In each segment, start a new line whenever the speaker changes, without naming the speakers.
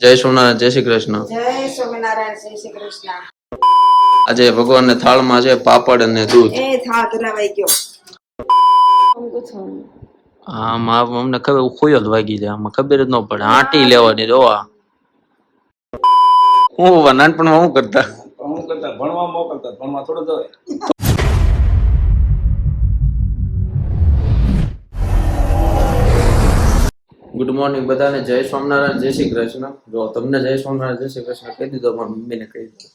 જય સોમનાથ, જય શ્રી કૃષ્ણ.
જય સ્વામિનારાયણ, જય શ્રી કૃષ્ણ.
આજે ભગવાનને થાળમાં છે પાપડ અને દૂધ.
એ થાળ ધરાવાઈ ગયો.
આમાં અમને ખબર ખોયો જ વાગી જાય, આમાં ખબર જ ન પડે. આંટી લેવાની જોવા હું નાનપણમાં હું કરતા
ભણવા મોકલતા, ભણવા થોડું જવાય.
ગુડ મોર્નિંગ બધાને. જય સ્વામિનારાયણ, જય શ્રી કૃષ્ણ. જો તમને જય સ્વામિનારાયણ, જય શ્રી કૃષ્ણ કહી દીધો, પણ મમ્મીને કહી દીધો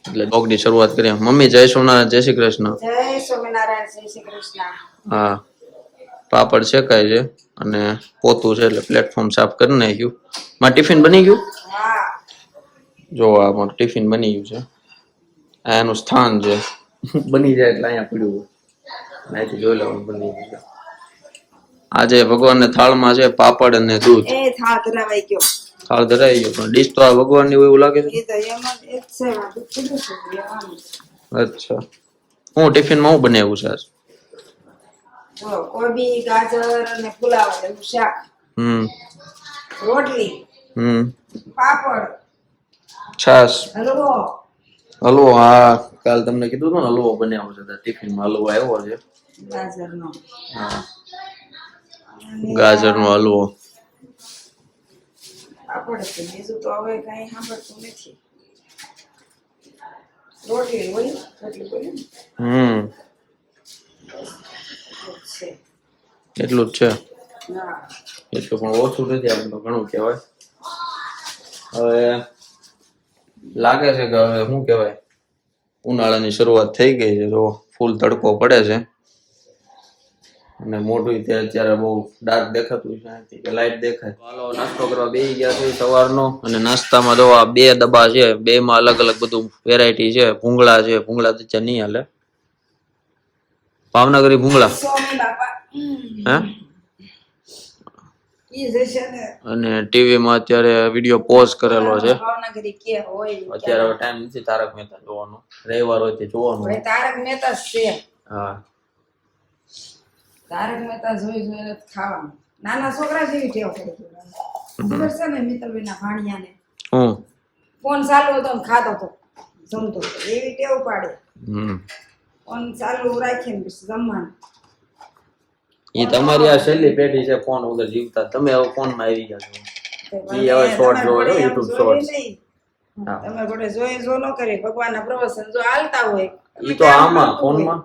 એટલે બ્લોગની શરૂઆત કરીએ. મમ્મી જય સ્વામિનારાયણ, જય શ્રી કૃષ્ણ.
જય સ્વામિનારાયણ, જય શ્રી કૃષ્ણ.
હા, પાપડ શેકાય છે અને પોતું છે એટલે પ્લેટફોર્મ સાફ કરી નાખ્યું. મારું ટિફિન બની ગયું.
હા,
જો આ મારું ટિફિન બની ગયું છે. આ એનું સ્થાન છે. બની જાય એટલે અહીંયા પડ્યું હોય, અહીંથી જોઈ લેવાનું બની ગયું છે. આજે ભગવાનને થાળમાં છે પાપડ અને દૂધ.
એ થાળ ધરાવાઈ ગયો.
થાળ ધરાઈ ગયો, પણ ડીશ તો આ ભગવાનની હોય એવું લાગે છે.
એ તો એમ જ એક છે, વાતું કીધું છે, લેવાનું છે.
અચ્છા, હું ટિફિનમાં હું બનાવ્યું છે આજ?
જો કોબી, ગાજર અને ફુલાવર એવું શાક, રોટલી, પાપડ,
છાશ,
હલવો.
હલવો. હા, કાલ તમને કીધું હતું ને હલવો બનાવ્યો છે. ટિફિનમાં હલવો આવ્યો છે.
ગાજરનો.
હા, ગાજરનો હલવો.
પાપડ છે, બીજું તો હવે કઈ સાંભળતું નથી. રોટલી હોય, રોટલી બોલી ને છે.
એટલું જ છે.
હા,
એટલું પણ ઓછું નથી, આમ તો ઘણું કહેવાય. હવે લાગે છે કે હવે શું કહેવાય, ઉનાળાની શરૂઆત થઈ ગઈ છે. જો ફૂલ તડકો પડે છે અને મોઢું અત્યારે બહુ ડાર્ક દેખાતું છે કે લાઈટ દેખાય. હાલો નાસ્તો કરવા બેસી ગયા છે સવારનો. અને નાસ્તામાં જો આ 2 ડબ્બા છે, 2 માં અલગ અલગ બધું વેરાયટી છે. ભૂંગળા છે, ભૂંગળા તો નહીં હાલે. ભાવનગરી ભૂંગળા.
સ્વામી બાપા.
હે?
ઈ જશે ને.
અને ટીવી માં અત્યારે વિડિયો પોઝ કરેલો છે.
ભાવનગરી કે હોય
અત્યારે હવે ટાઈમ નથી તારક મહેતા જોવાનો. રવિવાર હોય તે જોવાનું.
ભાઈ તારક મહેતા જ છે.
હા,
તારક મહેતા જોઈ જોઈને ખાવાનું. નાના છોકરા જેવી ટેવ પડી ગઈ. ખબર છે ને મિત્રભાઈના ભાણિયાને ફોન ચાલુ હતો ને ખાતો હતો, જમતો હતો. એવી ટેવ પાડે. ફોન ચાલુ રાખીને પછી જમવાનું.
ઈ તમારી આ છેલ્લી પેઢી છે ફોન વગર જીવતા. તમે હવે ફોન માં આવી ગયા છો. ઈ હવે શોર્ટ જોવો છો, YouTube શોર્ટ્સ.
તમે ગોડે જોઈ જો ન કરી. ભગવાનના પ્રવચન જો હાલતા હોય
ઈ તો આમાં ફોનમાં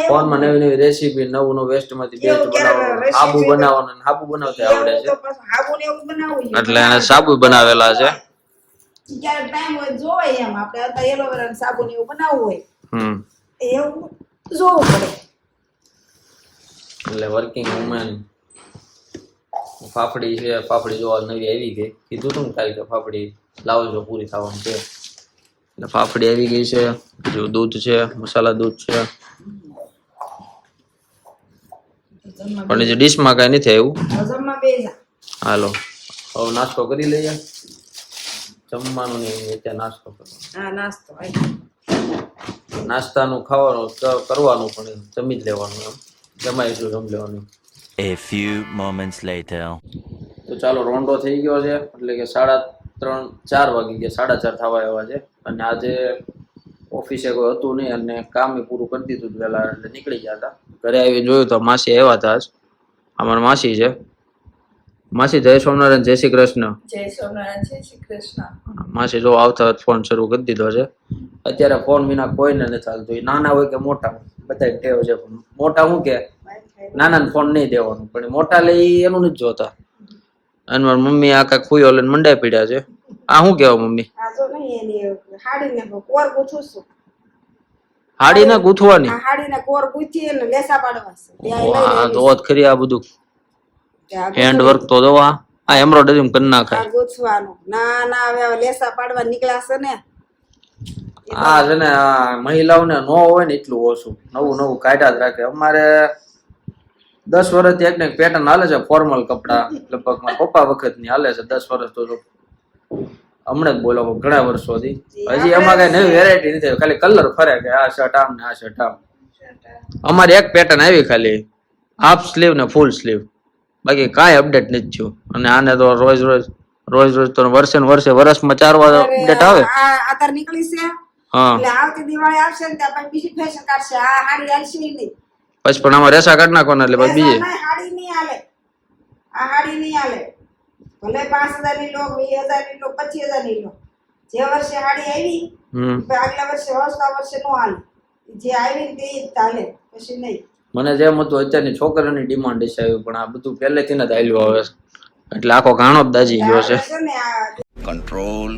ફોનમાં
નવી નવી રેસીપી, નવું વેસ્ટ માંથી બેસ્ટ બનાવવાનું. સાબુ બનાવવાનું, સાબુ બનાવતા આવડે છે
હાબુ ને એવું બનાવવું
એટલે એને સાબુ બનાવેલા છે.
ક્યારેક ટાઈમ હોય જોવાય. એમ આપણે અત્યારે એલોવેરા ને સાબુ ને એવું બનાવવું હોય એવું જોવું પડે.
એટલે વર્કિંગ વુમેન. ફાફડી છે, ફાફડી જોવા નવી આવી ગઈ. કીધું તું ને કાલે કે ફાફડી લાવજો, પૂરી થવાની છે. એટલે ફાફડી આવી ગઈ છે. જો દૂધ છે, મસાલા દૂધ છે. પણ જે ડીશમાં કઈ નથી આવ્યું. હાલો હવે નાસ્તો કરી લઈએ. જમવાનું નહીં, અત્યારે નાસ્તો કરવાનો.
હા, નાસ્તો
નાસ્તાનું ખાવાનું કરવાનું, પણ જમી જ લેવાનું. એમ જમાઈશું, જમી લેવાનું.
A few moments later.
તો ચાલો, રોંડો થઈ ગયો છે એટલે કે 3:30-4 વાગી ગયા, 4:30 થવા આવ્યા છે. અને આજે ઓફિસે કોઈ હતું નહીં અને કામ પૂરું કરી દીધું વહેલા એટલે નીકળી ગયા હતા. ઘરે આવી જોયું તો માસી આવ્યા હતા. અમારા માસી છે. માસી જય સ્વામિનારાયણ, જય શ્રી કૃષ્ણ.
જય સ્વામિનારાયણ, જય શ્રી કૃષ્ણ.
માસી જો આવતા ફોન શરૂ કરી દીધો છે. અત્યારે ફોન વિના કોઈને નથી ચાલતું. એ નાના હોય કે મોટા, બધા ટેવ છે. મોટા શું કે નાના ફોન નહીં દેવાનું, પણ મોટા લઈ એનું નથી જોતા. અને મારી મમ્મી આખા ખુયો લઈને મંડાઈ પીડ્યા છે. આ શું કેવા મમ્મી? હાડી ના ગૂંથવાની? તો ખરી આ બધું હેન્ડ વર્ક તો દવા આ એમ્બ્રોઇડરી કરી નાખાય. આ છે ને મહિલાઓને ન હોય ને એટલું ઓછું, નવું નવું કાઢ્યા જ રાખે. અમારે 10 વર્ષથી એક ને એક પેટર્ન હાલે છે. ફોર્મલ કપડા લગભગ મારા પપ્પા વખત ની હાલે છે. 10 વર્ષ તો હમણાં જ બોલો, ઘણા વર્ષોથી. હજી એમાં કઈ નવી વેરાયટી નથી. ખાલી કલર ફરે કે આ શર્ટ આમ ને આ શર્ટ આમ. અમારે એક પેટર્ન આવી ખાલી હાફ સ્લીવ ને ફૂલ સ્લીવ. બાકી કાંઈ અપડેટ નથી થયું. અને આને તો રોજ રોજ રોજ રોજ તો વર્ષે ને વર્ષે વર્ષમાં 4 વાર અપડેટ આવે.
આ તાર નીકળી છે
હા
એટલે આવતી દિવાળી આવશે ને ત્યાં પછી બીજી ફેશન કાઢશે. આ હાડી હાલશે ઈ નહીં.
પછી પણ આમાં રેસા કાઢ નાખવાના એટલે પછી બીજે.
ના, હાડી નહીં હાલે. આ હાડી નહીં હાલે. ભલે 5,000 ની લો, 20,000 ની લો, 25,000 ની લો. જે વર્ષે હાડી આવી આગલા વર્ષે વસતા વર્ષે નો હાલે. જે આવી ને તે જ ચાલે, પછી નહીં.
મને જેમ હતું અત્યારની છોકરીઓની ડિમાન્ડ છે આવી, પણ આ બધું પહેલેથી જ હાલ્યું આવે છે એટલે આખો ઘાણો જ દાજી ગયો છે.
છે ને આ
કંટ્રોલ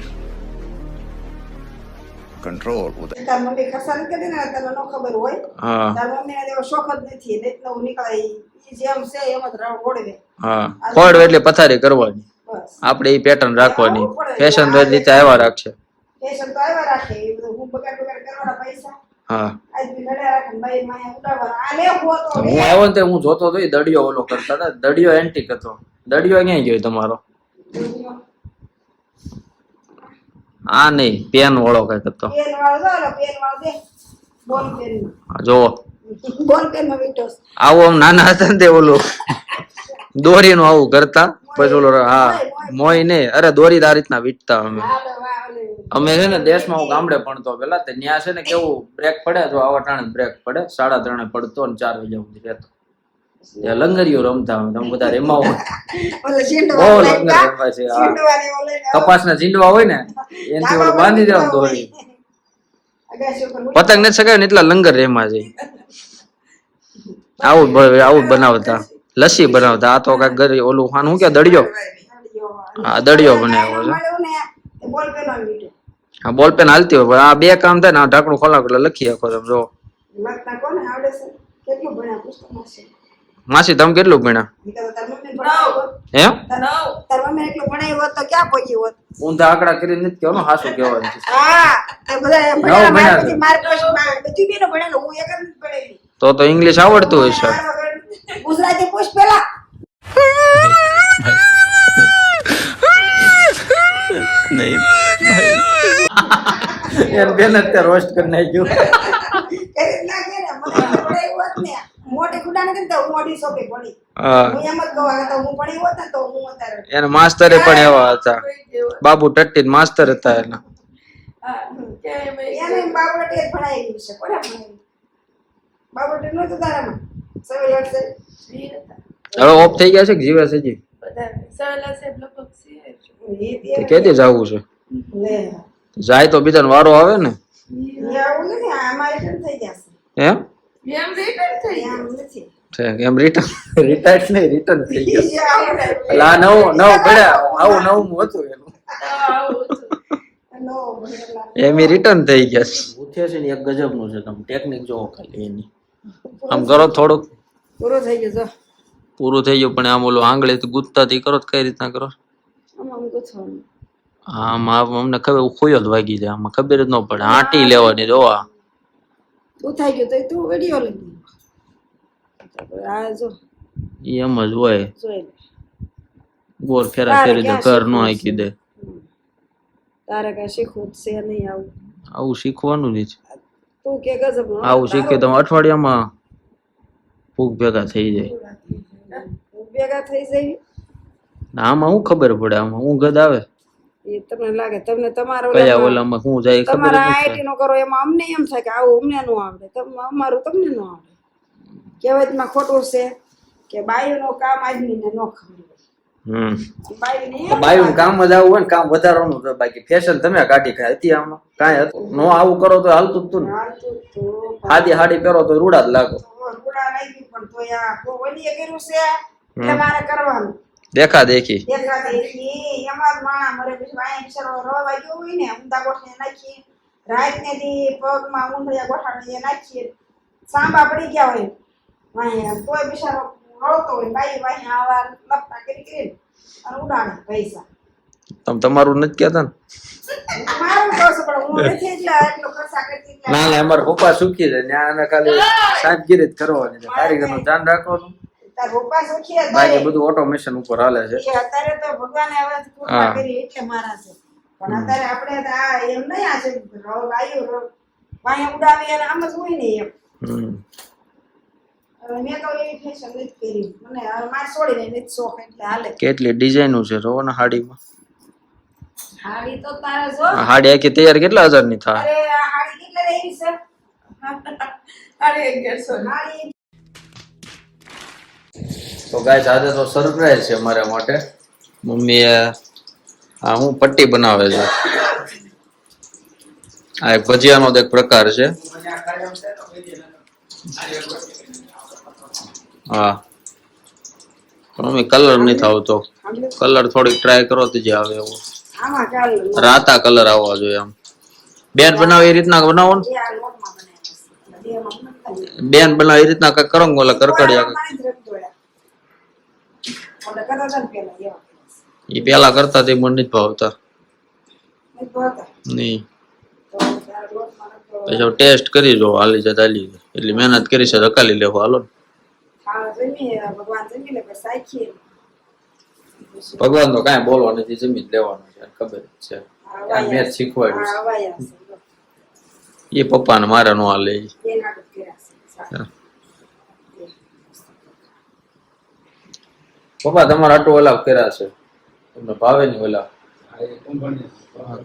તાર મમ્મી ખર્ચા નથી કરતી ને તને નો ખબર હોય.
હા
તાર મમ્મી ને એવો શોખ જ નથી. નહીં નવું નીકળે ઈ જેમ છે એમ જ ઓળવે.
હા ખોડવે એટલે પથારી કરવાની,
બસ
આપણે એ પેટર્ન રાખવાની, ફેશન રોજ રીતે આવ્યા રાખશે.
ફેશન તો આવ્યા રાખે. એ બધું હું બગાડ કરવાના પૈસા
હા
આજ બી નડ્યા રાખે ને બાઈ માયા ઉડાવવાના. આ લે હો તો
હું આવ્યો ને તે હું જોતો તો દડિયો ઓલો કરતા હતા. દડિયો એન્ટિક હતો. દડિયો ક્યાં ગયો તમારો? આ નહીં, પેન વાળો કઈક હતો.
પેન વાળો જો પેન વાળો દે. બોલ પેન
જોવો
બોલ પેન માં વિટોસ
આવું આમ નાના હતા ને તે ઓલું દોરીનું આવું કરતા. પછી ઓલો હા મોય ને અરે દોરી આ રીતના વીટતા અમે છે ને દેશમાં હું ગામડે ભણતો પેલા તે ત્યાં છે ને કેવું બ્રેક પડે તો આવા ટાણે બ્રેક પડે 3:30 પડતો ને 4 વાગ્યા સુધી રહેતો. ત્યાં લંગરીઓ રમતા અમે તમે બધા રેમાઓ.
ઓલે ઝીંડવા
બહુ લંગર રમવા છે. હા
ઝીંડવાની ઓલે
કપાસના ઝીંડવા હોય ને એનાથી ઓલું બાંધી દેવાનું દોરી. પતંગ નથી શકાય ને એટલા લંગર રેમાં છે. આવું બનાવતા લસ્સી બનાવતા. આ તો કાંઈક ગરી ઓલું ખાનું શું કે દડિયો. હા દડિયો બનાવ્યો છે.
બોલ પેન માં વિટો
હા બોલ પેન હાલતી હોય પણ આ બે કામ થાય ને આ ઢાંકણું ખોલાવ એટલે લખી શકો તમે જો.
લખતા કોને આવડે છે? કેટલું ભણ્યા પુસ્તકમાં છે?
માસી તમે કેટલું ભણ્યા?
તાર મમ્મી ભણાવ્યું
એમ
તાર મમ્મી એટલું ભણાવ્યું હોત તો ક્યાં પહોંચ્યું હોત?
ઊંધા આંકડા કરીને નથી કહેવાનું, હાસું કહેવાનું છે.
હા તે બધા
નવ
ભણ્યા
ભણ્યા
બધી માર્ક બધી બેનો ભણેલું. હું એક જ નથી ભણેલી.
તો ઇંગ્લિશ આવડતું હોય છે.
ગુજરાતી પૂછ પેલા.
એમ બેન અત્યારે રોસ્ટ કરી નાખ્યું.
કરી જ નાખે ને. મને એટલું ભણાવ્યું હોત ને મોટી કુડાને કેમ તો હું અઢી સોપે ભણી.
હા
હું એમ જ કહું તો હું ભણી હોત ને તો હું અત્યારે
એને માસ્તરે પણ એવા હતા. બાબુ ટટ્ટી માસ્તર હતા એના.
એને બાબોટે જ ભણાવી છે. કોને ભણાવી? બાબોટે નહોતું તારામાં? સવેલ હટશે.
હવે ઓફ થઈ ગયા છે કે જીવે છે જી? તે કેદી જવું છે?
લે
જાય તો બીજાનો વારો આવે ને.
આવું નથી. આમાં રિટર્ન થઈ જશે.
એમ
આમ નથી.
છે એમ રિટાયર્ડ નહીં રિટર્ન થઈ ગયા.
ઈ જે આવડે.
એટલે આ નવું પડ્યા આવું નવું હતું એનું.
નો ભણેલા.
એમ રિટર્ન થઈ ગયા છે. ઉઠે છે ને એક ગજબનું છે. તમે ટેકનિક જોવો ખાલી એની. આમ કરો થોડુંક
પૂરો થઈ ગયો જો.
પૂરું થઈ ગયું પણ આમ ઓલું આંગળીથી ગુત્તાથી કરો તો કઈ રીતના કરો?
આમાં હું ગુથવાનું.
આમાં અમને ખબર ખોયો જ વાગી જાય. આમાં ખબર જ ન પડે. આંટી લેવાની જોવા.
તું થઈ ગયું તો તું વિડિયો લઈ આ જો
ઈ એમ જ હોય.
જોઈ લે.
ગોર ફેરા ફેરી દે ઘર નો આંકી દે.
તારે કઈ શીખવું જ છે નહીં. આવું
આવું શીખવાનું જ છે.
તું કે ગજબ નો
આવું શીખે તો અઠવાડિયામાં ફૂગ ભેગા થઈ જાય.
ભેગા થઈ જાય.
આમાં શું ખબર પડે? આમાં ઊંઘ જ આવે.
એ તમને લાગે તમને તમારો
કયા ઓલામાં શું જાય ખબર જ
તમારા
નથી.
આઈટી નો કરો એમાં અમને એમ થાય કે આવું અમને નો આવડે. અમારું તમને નો આવડે. કહેવતમાં ખોટું છે કે બાયુનું કામ આદમીને નો ખબર હોય. બાયુને
બાયું કામ જ આવું હોય ને કામ વધારવાનું છે. બાકી ફેશન તમે કાઢી ખાય હતી આમાં કાંઈ હતું નો. આવું કરો તો હાલતું જ તું ને.
હાલતું તો
હાદી હાડી પહેરો તો રૂડા જ લાગો.
રૂડા લાગી પણ તો યા ઓલીએ કર્યું છે એટલે મારે કરવાનું.
દેખા દેખી
દેખા દેખી એમાં જ માણા મરે. પછી વાયા બિચારો રવા ગયો હોય ને ઊંધા ગોઠને નાખીએ. રાતને દી પગમાં ઊંધા ગોઠાને નાખીએ. સાંભા પડી ગયા હોય વાયા તોય બિચારો રડતો હોય. બાઈ વાયા આવા લપટા કરી કરીને અને ઉડાડે પૈસા.
તમે તમારું નથી કહેતા ને?
મારું કહું છું પણ હું નથી એટલો ખર્ચા કરતી એટલે.
ના ના અમારા પપ્પા સુખી છે. ત્યાં ખાલી સાદગીરી જ કરવાની છે. કારીગરનું ધ્યાન રાખવાનું.
તાર પપ્પા સુખી હતા.
બાકી બધું ઓટોમેશન ઉપર હાલે છે.
એ અત્યારે તો ભગવાને હવે કૃપા કરી એટલે મારા છે. પણ અત્યારે આપણે તો આ એમ નહીં. આ છે લાયું વાયા ઉડાવી અને આમ જ હોય ને એમ. હવે મેં તો એવી ફેશન નથી કરી. મને હવે મારે છોડીને નથી શોખ એટલે હાલે.
કેટલી ડિઝાઇનો છે જોવો ને હાડીમાં.
હાડી તો તારે જો
આ હાડી આખી તૈયાર કેટલા હજારની થાય?
અરે આ હાડી કેટલે રહી છે અરે 1100 હાડી
તો ગાઈસ આજે તો સરપ્રાઈઝ છે મારા માટે. મમ્મીએ આ હું પટ્ટી બનાવે છે. આ એક ભજીયાનો એક પ્રકાર છે. હા પણ મમ્મી કલર નથી આવતો. કલર થોડીક ટ્રાય કરો તો જે આવે એવો
આમાં ચાલુ
રાતા કલર આવવા જોઈએ. આમ બેન બનાવે એ રીતના બનાવો ને.
જે આ લોટમાં બનાવ્યા છે બેમાં નથી
બેન બનાવે એ રીતના કઈ કરો ને ઓલા કરકડિયા
ઓલા કરતા હતા ને પેલા એવા
એ પેલા કરતા તે મને નથી ભાવતા.
નહીં ભાવતા.
નહીં
તો તારા લોટમાં નતો
પછી ટેસ્ટ કરી જો હાલી જાય હાલી જાય. એટલી મહેનત કરી છે રકાલી લેવો હાલો ને.
ખાવા જમીએ ભગવાન જમી લે પછી સાચીએ
ભગવાન તો કાંઈ બોલવા નથી જમી જ લેવાનું છે ખબર જ છે. આ મેં જ શીખવાડ્યું
આ વાયા છે
છે. એ પપ્પાને મારા નો હાલે ઈ.
બે નાટક કર્યા છે
હા. પપ્પા તમારા આટલું ઓલા કર્યા છે તમને ભાવે નહીં ઓલા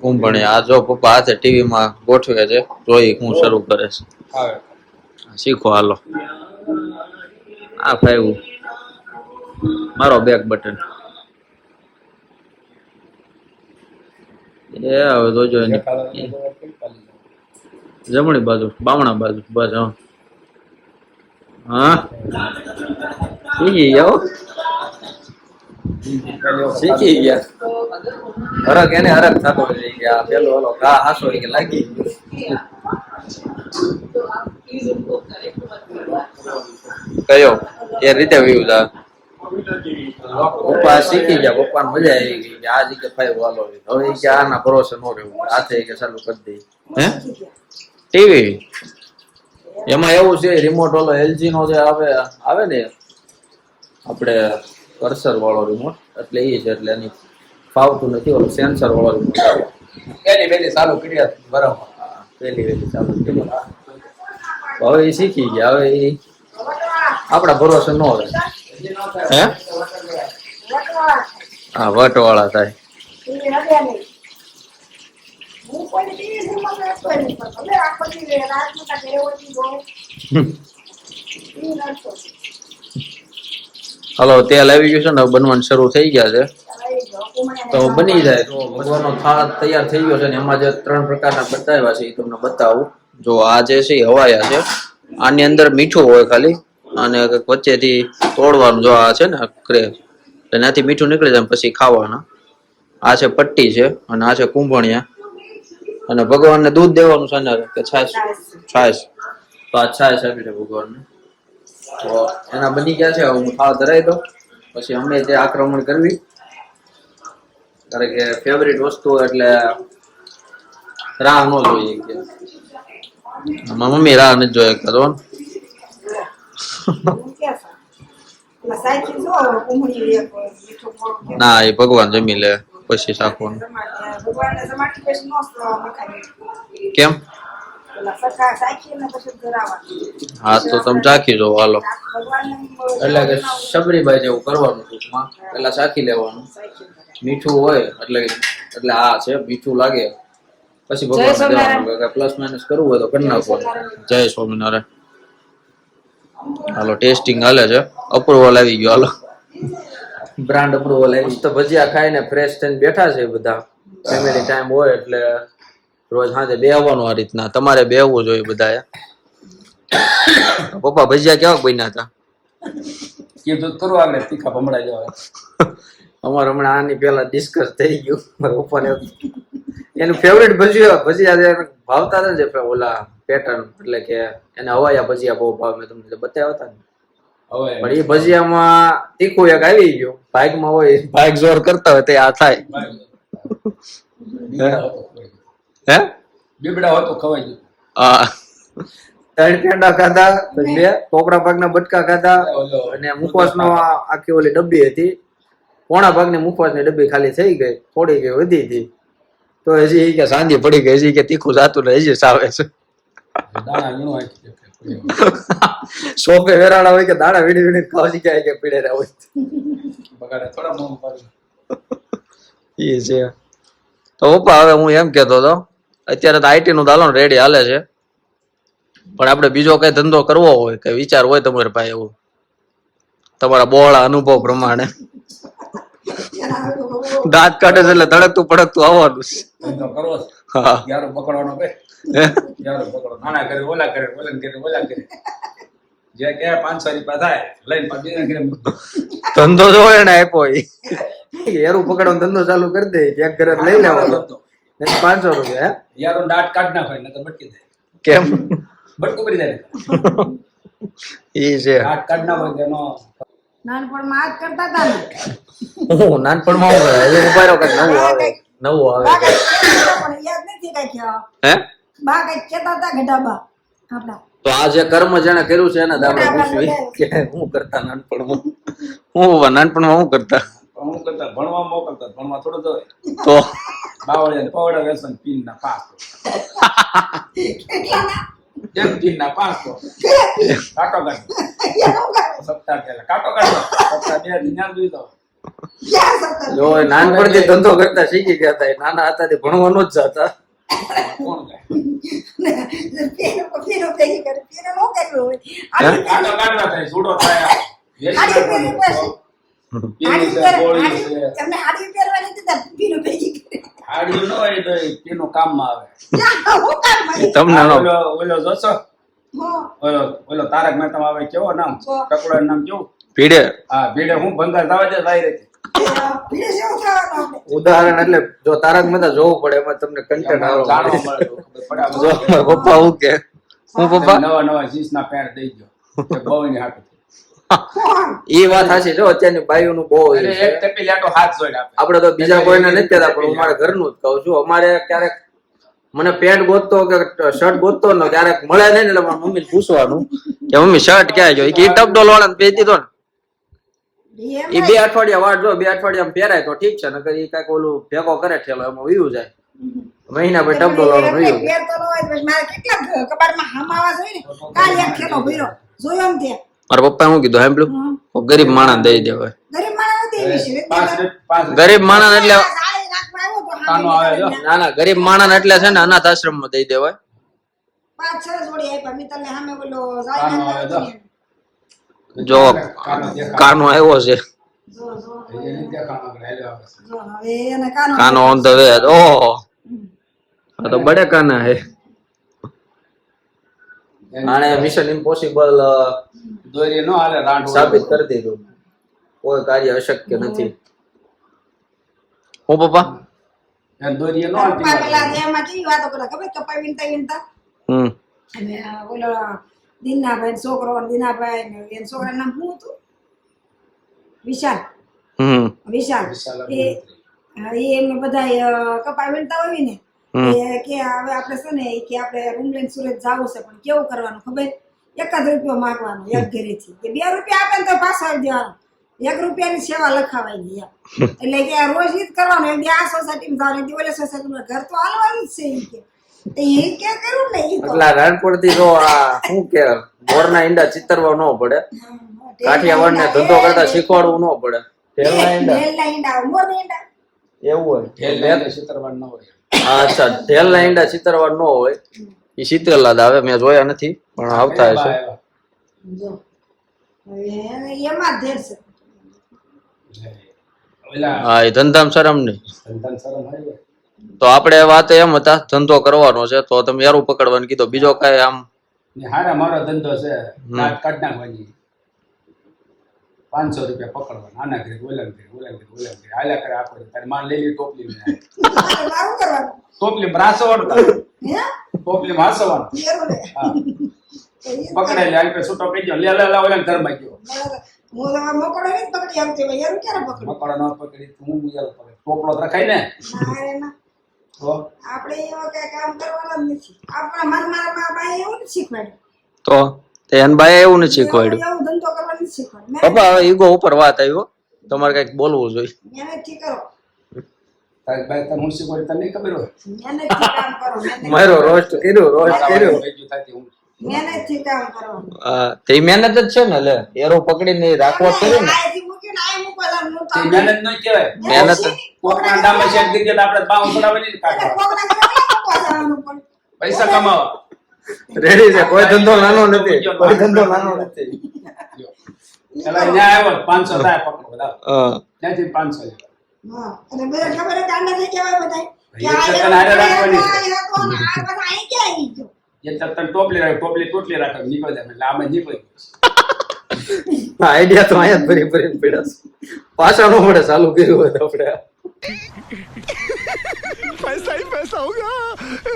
કુંભણી. આ જો પપ્પા હાથે ટીવી માં ગોઠવે છે જોઈ હું શરૂ કરે છે. શીખો હાલો. આ ફાવ્યું મારો બેક બટન. એ હવે જોજો એની જમણી બાજુ બામણા બાજુ બસ. હા શીખી ગયા શીખી ગયા. હરક એને હરક થતો રહી ગયા. પેલો ઓલો ઘા હાસો કે લાગી કયો એ રીતે વ્યૂ હતા. પપ્પા શીખી ગયા. પપ્પાને મજા આવી ગઈ કે આ કે ફાઈવ વાલો હવે કે આના ભરોસે નો રહેવું. હાથે કે ચાલુ કરી દઈ. હે ટીવી એમાં એવું છે રિમોટ ઓલો એલજી નો જે આવે ને આપણે કર્સર વાળો રિમોટ એટલે એ છે. એટલે એની ફાવતું નથી. ઓલો સેન્સર વાળો રિમોટ આવે.
પેલી ચાલુ કર્યા બરાબર.
પેલી વેલી ચાલુ કરી. હવે એ શીખી ગયા. હવે એ આપણા ભરોસે નો રહે. હે હા વટવાળા થાય.
ટીવી હલ્યા નહીં હું કોઈ ટીવી જોવા નતો નહીં પણ હવે આખો દી રાતનું તા ઘરે હોતી ગો ટીવી નતો
હાલો તેલ આવી ગયું છે ને બનવાનું શરૂ થઈ ગયા છે.
હવે ડોક્યુમેન્ટ
તો બની જાય તો ભગવાનનો થાળ તૈયાર થઈ ગયો છે ને એમાં જે 3 પ્રકારના બતાવ્યા છે એ તમને બતાવું. જો આ જે છે એ હવાયા છે. આની અંદર મીઠું હોય ખાલી અને વચ્ચેથી તોડવાનું. જો આ છે ને ક્રેસ એનાથી મીઠું નીકળી જાય પછી ખાવાના. આ છે પટ્ટી છે અને આ છે કુંભણિયા. અને ભગવાનને દૂધ દેવાનું છે ને કે છાશ. છાશ તો આ છાશ આપી છે ભગવાનને. તો એના બની ગયા છે. હવે હું ખાવા ધરાઈ દઉં પછી અમે જે આક્રમણ કરવી. કારણ કે ફેવરિટ વસ્તુ એટલે રાહ ન જોઈએ કે મમ્મી રાહ નથી જોઈએ કરો ને.
સાચી જો કુમળી એક મીઠો મોળો
ના એ ભગવાન જમી લે પછી શાકવાનું.
ભગવાનને સમાટી પછી નો મખાય
કેમ
પેલા સખા સાચી ને પછી ધરાવવાનું
હા તો તમે ચાખી જો હાલો.
ભગવાનને
એટલે કે શબરીબાઈ જેવું કરવાનું ટૂંકમાં. પેલા ચાખી લેવાનું. મીઠું હોય એટલે આ છે મીઠું લાગે પછી ભગવાન દેવાનું. પ્લસ માઇનસ કરવું હોય તો કરી નાખવાનું. જય સ્વામિનારાયણ. હાલો ટેસ્ટિંગ હાલે છે. અપ્રુવલ આવી ગયો. હાલો બ્રાન્ડ અપ્રુવલ આવી. તો ભજીયા ખાઈને ફ્રેશ થઈને બેઠા છે બધા. ફેમિલી ટાઈમ હોય એટલે રોજ સાંજે બેહવાનું આ રીતના. તમારે બેહવું જોઈએ બધાએ. પપ્પા ભજીયા કેવા બન્યા હતા?
કીધું કરો આગળ તીખા ભમડા જેવા.
અમારે હમણાં આની પેલા ડિસ્કસ થઈ ગયું. મારા પપ્પાને એનું ફેવરેટ ભજીયા ભાવતા હતા ને ઓલા પેટર્ન એટલે કે એને હવાયા ભજીયા બહુ ભાવ. મેં તમને બતાવ્યા હતા ને. પણ એ ભજીયામાં તીખું એક આવી ગયું. ભાગમાં હોય ભાગ જોર કરતા હોય તે આ થાય. હે
બીબડા હતો ખવાઈ ગયું.
હા 3 પેંડા ખાધા પછી 2 કોકડા ભાગના બટકા ખાધા અને મુખવાસનો આખી ઓલી ડબ્બી હતી. પોણા ભાગની મુખવાસની ડબ્બી ખાલી થઈ ગઈ. થોડી ગઈ વધી હતી તો હજી કે સાંજે પડી ગઈ. હજી કે તીખું જાતું ને હજી સાવે છે. સોપે વેરાડા હોય કે દાણા વીડી વીડી ખાવા જાય કે પીડે રહ્યા હોય.
બગાડે થોડા મોં પાડી.
એ છે. તો તો પપ્પા હવે હું એમ કેતો હતો અત્યારે તો આઈટી નું દાલણ રેડી હાલે છે પણ આપણે બીજો કઈ ધંધો કરવો હોય કે વિચાર હોય તમારા પાસે એવું તમારા બહોળા અનુભવ પ્રમાણે દાંત કાઢે છે એટલે ધડકતું પડકતું આવવાનું છે.
ધંધો કરવો છે.
હા
યારો પકડવાનો ભાઈ
હે?
યારો પકડો નાના કરે ઓલા કરે ઓલા કરે જે કે 500 રૂપિયા થાય લઈને પાછી બીજા ઘરે મૂકી દો.
ધંધો જો એને આપ્યો એરું પકડવાનો ધંધો ચાલુ કરી દે એક ઘરે લઈ લેવાનો
ધંધો.
500 રૂપિયા હે?
યારો દાંત કાઢ નાખો નકર બટકી જાય
કેમ
બટકું પડી જાય
ઈ છે
દાંત કાઢ નાખો એટલે એનો
નાનપણમાં આ જ કરતા હતા ને
હું નાનપણમાં હું કરે ઉભા રહ્યો કઈક નવું આવે
બા કઈક કહેતા હતા, પણ યાદ નથી કઈક
હે
બા કઈક કહેતા હતા ગઢાબા આપડા
તો આ જે કર્મ જેને કર્યું છે એને આપણે પૂછવી કે હું કરતા નાનપણમાં નાનપણમાં હું કરતા
હું કરતા ભણવા મોકલતા ભણવા થોડો જવાય
તો
બાવળિયા પાવડા વ્યસન પીન ના પાસ એક પીન ના પાસ તો કાટો કાઢો સપ્તાહ પહેલા કાટો કાઢો સપ્તાહ બે દિના જોઈ દો
જો એ નાનપણથી ધંધો કરતા શીખી ગયા હતા એ નાના હતા તે ભણવાનું જ જતા
કોણ જાય
પીનો ભેગી કરે પીનો નો કર્યું હોય
કાટો કાઢવા થાય સુડો થાય વ્યસન
આડી પહેરી
કરવાનું. પીનું છે ગોળી છે
એમને આડી પહેરવાની હતી પીનો ભેગી કરે
હાડી ન હોય તો પીનું કામમાં આવે
હું કામ મારી
તમને નો
ઓલો જોશો ઓલો તારક મહેતા આવે કેવો નામ ટકલો નામ કેવું
ભીડે
હા ભીડે હું ભંગાર થવા દે ભાઈ રહેતી
ભીડે જેવું થવાનું આપણે
ઉદાહરણ એટલે જો તારક મહેતા જોવું પડે એમાં તમને કન્ટેન્ટ આવે
જાણવા મળે તો ખબર પડે.
જો પપ્પા હું કે હું પપ્પા
નવા જીન્સના પેન્ટ દઈ ગયો બહુની હાટું
કોણ
એ વાત સાચી જો અત્યારની બાઈઓનું બહુ
અરે
ઈ છે.
એક ટપી લાટો હાથ જોઈને આપે
આપણે તો બીજા કોઈને નથી કહેતા પણ હું મારા ઘરનું જ કહું છું અમારે ક્યારેક મને પેન્ટ ગોતતો કે શર્ટ ગોતતો ને ક્યારેક મળે નહીં ને એટલે મારા મમ્મીને પૂછવાનું કે મમ્મી શર્ટ ક્યાં ગયો કે ટપડોલ વાળાને પહેરી દીધો ને એ 2 અઠવાડિયા વાટ જો 2 અઠવાડિયા પહેરાય તો ઠીક છે નકર એ કઈક ઓલું ભેગો કરે ઠેલો એમાં વયું જાય મહિના પછી ટપડોલ વાળો વયું જાય
પહેરતો ન હોય તો પછી મારે કેટલા કબાટમાં હામાવા જોઈએ ને કાલ એક થેલો ભર્યો જોયો ને તે
મારા પપ્પા શું કીધું સાંભળ્યું ગરીબ માણસ દઈ દેવાય
ગરીબ માણસ નથી એવી છે
પાંચ
ગરીબ માણસ એટલે
સાડી રાખવા આવ્યો તો
કાનો આવે જો.
ના ના ગરીબ માણસ એટલે છે ને અનાથ આશ્રમ માં દઈ દેવાય
5-6 જોડી આપ્યા મિત્તલને સામે ઓલો
કાનો આવે
સાડી
જો.
જો કાનો આવ્યો છે
જો જો
એને દેખાણો કરે, હાલ્યો આવે છે.
જો હવે એને કાનો
કાનો ઓન ધ વે ઓહો આ તો બડે કાના હે આને મિશન ઇમ્પોસિબલ
દોરી નો હાલે રાંડ
સાબિત કરી દીધું કોઈ કાર્ય અશક્ય નથી હું પપ્પા
દોરી નો
પપ્પા
હાલતી
પેલા એમાં કેવી વાતો કરે ખબર કપાઈ વીણતા
હમ
અને ઓલો દીનાભાઈ છોકરો દીનાભાઈ ને એના છોકરાનું નામ શું હતું વિશાલ
હમ
વિશાલ એ એમને બધા કપાઈ વીણતા હોય ને એ કે હવે આપણે છે ને કે આપણે રૂમ લઈને સુરત જવું છે પણ કેવું કરવાનું ખબર 1 રૂપિયો માંગવાનો એક ઘરેથી કે 2 રૂપિયા આપે ને તો પાછો આવી દેવાનો 1 રૂપિયાની સેવા લખાવાઈ ગઈ એટલે કે રોજ ઈ જ કરવાનું એક દી આ સોસાયટીમાં જવાનું એક દી ઓલી સોસાયટીમાં ઘર તો હાલવાનું જ છે ઈ કે તો એ કે કરું ને ઈ તો
એટલે રાણપુર થી જો આ શું કે બોરના ઈંડા ચિતરવા ન પડે કાઠિયાવાડ ને ધંધો કરતા શીખવાડવું ન પડે ઢેલના ઈંડા
ઢેલના ઈંડા મોરના ઈંડા
એવું
ઢેલ
હોય
લઈને છેતરવાનું ન હોય.
અચ્છા ઢેલના ઈંડા ચિતરવા ન હોય એ ચિતરેલા જ આવે મેં જોયા નથી પણ આવતા હશે
આવ્યા.
જો હવે એમાં જ ધેર છે
ઓલા
હા એ ધંધામાં શરમ નહીં
ધંધાને શરમ આવી હોય.
તો આપણે વાત એમ હતા ધંધો કરવાનો છે તો તમે યારું પકડવાનું કીધું બીજો કઈ આમ
ને હારા મારો ધંધો છે દાંત કાઢ નાખવાની 500 રૂપિયા પકડવાના આના ઘરે ઓલા ઘરે હાલ્યા કરે આખો દી. તારી માન લઈ લી ટોપલી માં
મારું કરવાનું
ટોપલી માં રાસવાનું
હે
ટોપલી માં હાસવાનું
એરું ને
હા પકડાઈ લે આઈ પે છૂટો કરી ગયો લે ઓલા ઘરમાં ગયો
હું તો મોકળો નહીં પકડી આવતી હોય એરું ક્યારે પકડું
મકડા ન પકડી તો હું મુજાલ પકડી ટોપલો તો રખાય ને
ના રે ના
તો
આપણે એવા કઈ કામ કરવાના જ નથી આપણા મનમાં બાઈ એવું નથી શીખવાડ્યું
તો તે એનભાઈ એવું નથી શીખવાડ્યું
એવું ધંધો કરવાનું નથી શીખવાડ્યું
પપ્પા હવે ઈગો ઉપર વાત આવ્યો તમારે કઈક બોલવું જોઈએ
મહેનતથી કરો
તારી બાઈ તને હું શીખવાડી તને નહીં ખબર હોય
મહેનતથી કામ કરો
મારો રોસ્ટ કર્યું
ભેગું થાતી હું
મહેનતથી કામ કરવાનું
તે મહેનત જ છે ને લે એરો પકડીને રાખવા જ કર્યું ને
આયથી મૂક્યું ને આય મૂકવા હું
તે મહેનત ન કહેવાય
મહેનત
કોકના નામે શેક દીધી તો આપણે બાવ પડાવવાની ને
એટલે
કાઢવા
કોકના ઘરે ઓલા પપ્પા જવાનું પણ.
પૈસા કમાવા
રેડી છે, કોઈ ધંધો નાનો નથી, કોઈ ધંધો નાનો નથી.
પેલા ન્યા આવ્યો 500 થાય પકડો બધા
હા.
ત્યાંથી 500 લેવા.
હા, અને બધા ખબર જ ગાંડા થઈ ગયા હોય બધાય. કે
એ
આ
તો
એવો
તને હારે રાખવાની
આ
છે.
એવો તો ને આ બધા અહીં ક્યાં આવી ગયો?
જે તને ટોપલી રાખે ટોપલી તૂટલી રાખે નીકળી જાય એટલે આમે નીકળી
આઈડિયા તો અહીંયા જ ફરી ફરીને પડ્યા છે. પાછા નો મળે ચાલુ કર્યું હોય તો આપણે.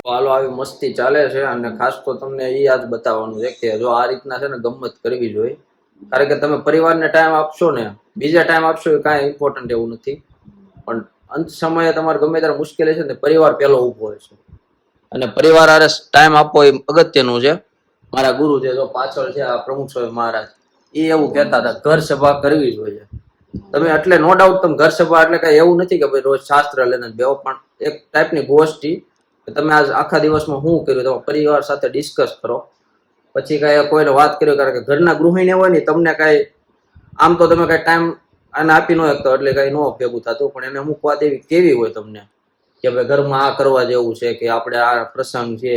તો હાલો આવી મસ્તી ચાલે છે અને ખાસ તો તમને એ યાદ બતાવવાનું છે કે જો આ રીતના છે ને ગમત કરવી જોઈએ. કારણ કે તમે પરિવારને ટાઈમ આપશો ને, બીજા ટાઈમ આપશો એ કાંઈ ઇમ્પોર્ટન્ટ એવું નથી, પણ અંત સમયે તમારે ગમે ત્યારે મુશ્કેલી છે ને પરિવાર પહેલો ઊભો હોય છે અને પરિવાર હારે ટાઈમ આપવો એ અગત્યનું છે. મારા ગુરુ છે જો પાછળ છે આ પ્રમુખ સ્વામી મહારાજ, એ એવું કહેતા હતા ઘર સભા કરવી જોઈએ. તમે એટલે નો ડાઉટ તમે ઘર સભા એટલે કઈ એવું નથી કે ભાઈ રોજ શાસ્ત્ર લઈને જ બેહો, પણ એક ટાઈપની ગોષ્ઠી કે તમે આજ આખા દિવસમાં શું કર્યું તમે પરિવાર સાથે ડિસ્કસ કરો. પછી કઈ કોઈને વાત કર્યો, કારણ કે ઘરના ગૃહિણી હોય ને તમને કઈ આમ તો તમે કઈ ટાઈમ આને આપી ન શકતો એટલે કઈ નો ભેગું થતું, પણ એને અમુક વાત એવી કેવી હોય તમને કે ભાઈ ઘરમાં આ કરવા જેવું છે, કે આપણે આ પ્રસંગ છે,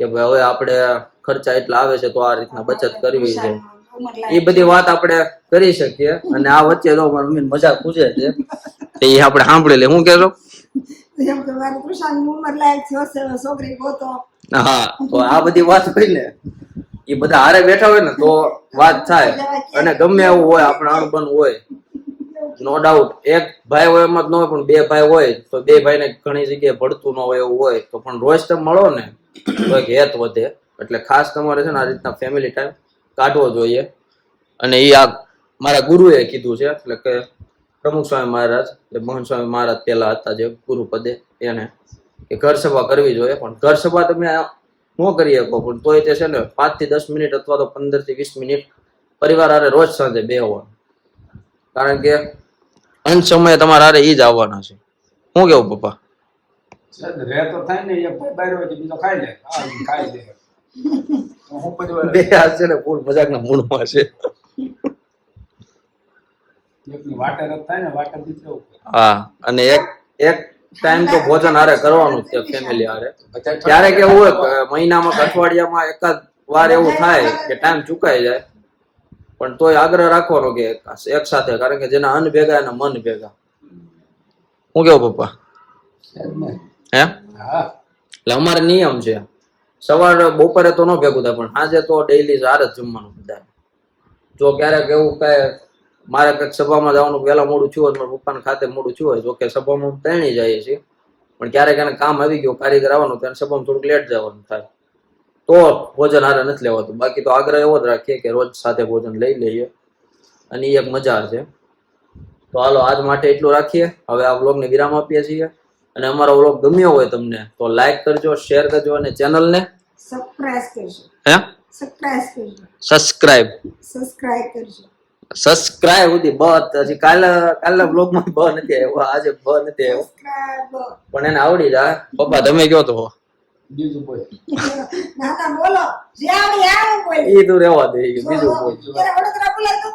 કે ભાઈ હવે આપણે ખર્ચા એટલા આવે છે તો આ રીતના બચત કરવી છે, એ બધી વાત આપણે કરી શકીએ. અને આ વચ્ચે તો મારી મમ્મી મજાક પૂછે છે એ આપણે સાંભળી લે. શું કહેશો?
એમ કે મારી કૃષ્ણ ઉંમર લાયક છે, છોકરી ગોતો.
હા, તો આ બધી વાત હોય ને એ બધા હારે બેઠા હોય ને તો વાત થાય. અને ગમે એવું હોય આપણે અણબન હોય નો ડાઉટ, એક ભાઈ હોય એમ જ ન હોય, પણ બે ભાઈ હોય તો બે ભાઈને ઘણી જગ્યાએ ભળતું ન હોય એવું હોય તો પણ રોજ તમે મળો ને તો એક હેત વધે. એટલે ખાસ તમારે છે ને આ રીતના ફેમિલી ટાઈમ કાઢવો જોઈએ. અને એ આ મારા ગુરુએ કીધું છે, એટલે કે પ્રમુખ સ્વામી મહારાજ, મોહન સ્વામી મહારાજ પેલા હતા જે ગુરુ પદે, એને કે ઘર સભા કરવી જોઈએ. પણ ઘર સભા તમે ન કરી શકો, પણ તોય તે છે ને 5 થી 10 મિનિટ અથવા તો 15 થી 20 મિનિટ પરિવાર હારે રોજ સાંજે બેહવાનું. કારણ કે અંત સમયે તમારા હારે ઈ જ આવવાના છે. શું કેવું પપ્પા?
રે તો થાય ને એક ભાઈ બહાર હોય તો બીજો ખાઈ લે ખાઈ લે તો હું પછી
બે હાથ છે ને ફૂલ મજાકના મૂડમાં છે.
એકની વાટે રદ થાય ને વાટે બીજો
હા, અને એક ટાઈમ તો ભોજન હારે કરવાનું જ છે ફેમિલી હારે. ક્યારેક એવું હોય કે મહિનામાં કે અઠવાડિયામાં એકાદ વાર એવું થાય કે ટાઈમ ચૂકાઈ જાય, પણ તોય આગ્રહ રાખવાનો કે એક સાથે, કારણ કે જેના અન્ન ભેગા એના મન ભેગા. શું કેવું પપ્પા? હે
હા
એટલે અમારે નિયમ છે સવારે બપોરે તો ન ભેગું થાય, પણ સાંજે તો ડેઈલી હારે જ જમવાનું બધા. જો ક્યારેક એવું કઈ મારે કઈક સભામાં જવાનું વહેલા મોડું થયું હોય, મારા પપ્પાને ખાતે મોડું થયું હોય, જો કે સભામાં ત્રણી જઈએ છીએ, પણ ક્યારેક એને કામ આવી ગયું કારીગર આવવાનું ત્યારે સભામાં થોડુંક લેટ જવાનું થાય તો ભોજન હારે નથી લેવાતું. બાકી તો આગ્રહ એવો જ રાખીએ કે રોજ સાથે ભોજન લઈ લઈએ અને એ એક મજા છે. તો હાલો આજ માટે એટલું રાખીએ. હવે આ વ્લોગને વિરામ આપીએ છીએ. અને અમારો વ્લોગ ગમ્યો હોય તમને તો લાઈક કરજો, શેર કરજો અને ચેનલને
સબસ્ક્રાઇબ કરજો.
હે
સબસ્ક્રાઇબ કરજો.
સબસ્ક્રાઇબ
કરજો.
સબસ્ક્રાઇબ હતી હજી કાલના બ્લોગમાં બ નથી આવ્યો, આજે બ નથી આવ્યો,
સબસ્ક્રાઇબ.
પણ એને આવડી જાય. પપ્પા તમે કયો તો
બીજું કોઈ
ના ના બોલો જે આવડી આવું બોલ.
એ તું રેવા દે બીજું કોઈ.
ત્યારે વડોદરા બોલાય તો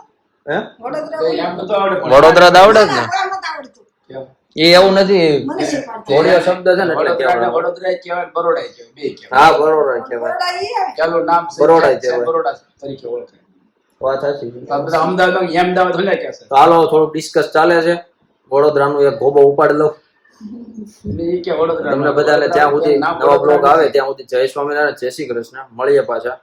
હે
વડોદરા
તો
બોલાય.
એમ તો આવડે પણ
વડોદરા તો આવડે જ ને.
ના, નહોતું આવડતું.
કેમ?
એ એવું નથી,
મને શીખવાડતા.
જોડિયો શબ્દ છે ને એટલે કહેવાય.
વડોદરા કહેવાય બરોડા કહેવાય બે કહેવાય
હા બરોબર કહેવાય,
વડોદરા ઈ આવે.
ચાલો નામ છે
બરોડા કહેવાય.
બરોડા તરીકે ઓળખાય.
વાત સાચી છે.
આ બધા અમદાવાદ અમદાવાદ ભલે કે છે
તો હાલો થોડુંક ડિસ્કસ ચાલે છે. વડોદરાનું એક ગોબો ઉપાડી લઉં
એટલે ઈ કે વડોદરા
તમને બધાને. ત્યાં સુધી નવા બ્લોગ આવે ત્યાં સુધી જય સ્વામિનારાયણ, જય શ્રી કૃષ્ણ. મળીએ પાછા.